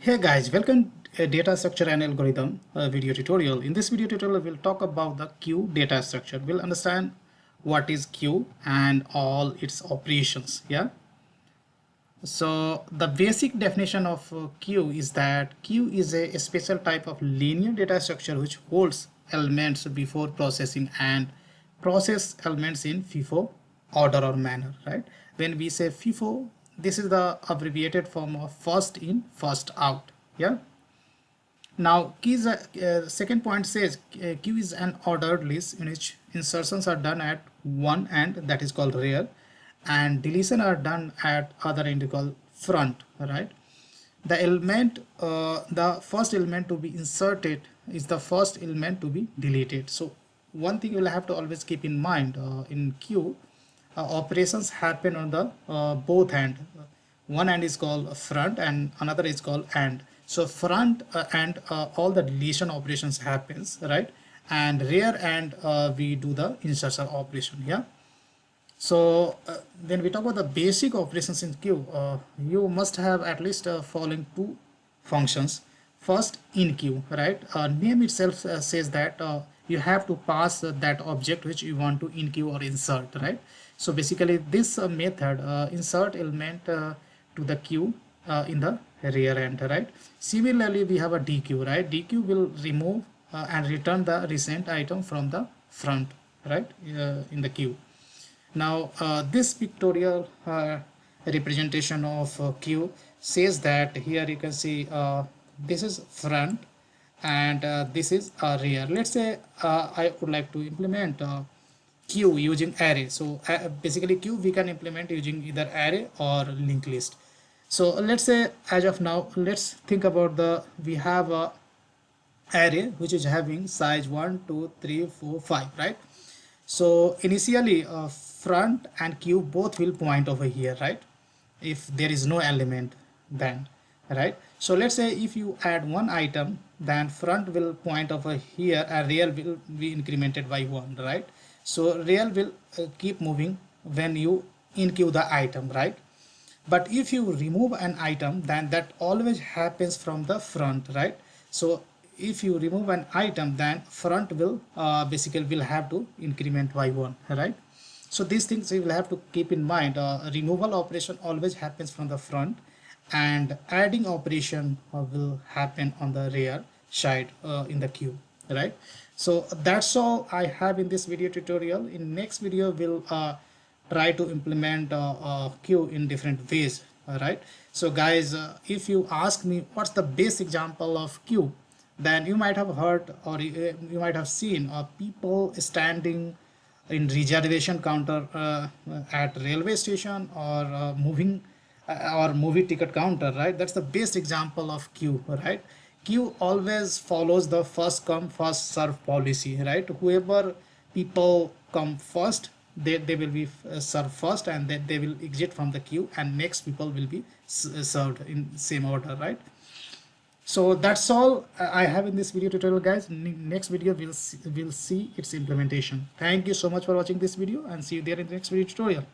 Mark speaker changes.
Speaker 1: Hey guys, welcome to data structure and algorithm video tutorial. In this video tutorial, we'll talk about the queue data structure. We'll understand what is queue and all its operations. Yeah. So the basic definition of queue is that queue is a special type of linear data structure which holds elements before processing and process elements in FIFO order or manner, right? When we say FIFO, this is the abbreviated form of first in, first out. Yeah. Now, second point says queue is an ordered list in which insertions are done at one end, that is called rear, and deletion are done at other end called front, right? The first element to be inserted is the first element to be deleted. So one thing you will have to always keep in mind in queue, operations happen on the both end. One end is called front and another is called end. So front and all the deletion operations happens, right? And rear end we do the insertion operation. Yeah. So when we talk about the basic operations in queue, you must have at least following two functions. First, in queue, right? Name itself says that you have to pass that object which you want to in queue or insert, right? So basically this method insert element to the queue in the rear end, right? Similarly, we have a DQ, right? DQ will remove and return the recent item from the front, right? In the queue. Now this pictorial representation of queue says that here you can see this is front and this is rear. Let's say I would like to implement queue using array. So basically queue we can implement using either array or linked list. So let's say as of now, let's think about we have a array which is having size 1 2 3 4 5, right? So initially front and queue both will point over here, right? If there is no element then, right? So let's say if you add one item, then front will point over here and rear will be incremented by 1, right? So rear will keep moving when you in-queue the item, right? But if you remove an item, then that always happens from the front, right? So if you remove an item, then front will basically will have to increment by 1, right? So these things you will have to keep in mind. Removal operation always happens from the front and adding operation will happen on the rear side in the queue, right? So that's all I have in this video tutorial. In next video we'll try to implement queue in different ways, all right? So guys, if you ask me what's the best example of queue, then you might have heard or you might have seen people standing in reservation counter at railway station or movie ticket counter, right? That's the best example of queue, right? Queue always follows the first come first serve policy, right? Whoever people come first, they will be served first, and then they will exit from the queue and next people will be served in same order, right? So that's all I have in this video tutorial, guys. Next video we'll see its implementation. Thank you so much for watching this video and see you there in the next video tutorial.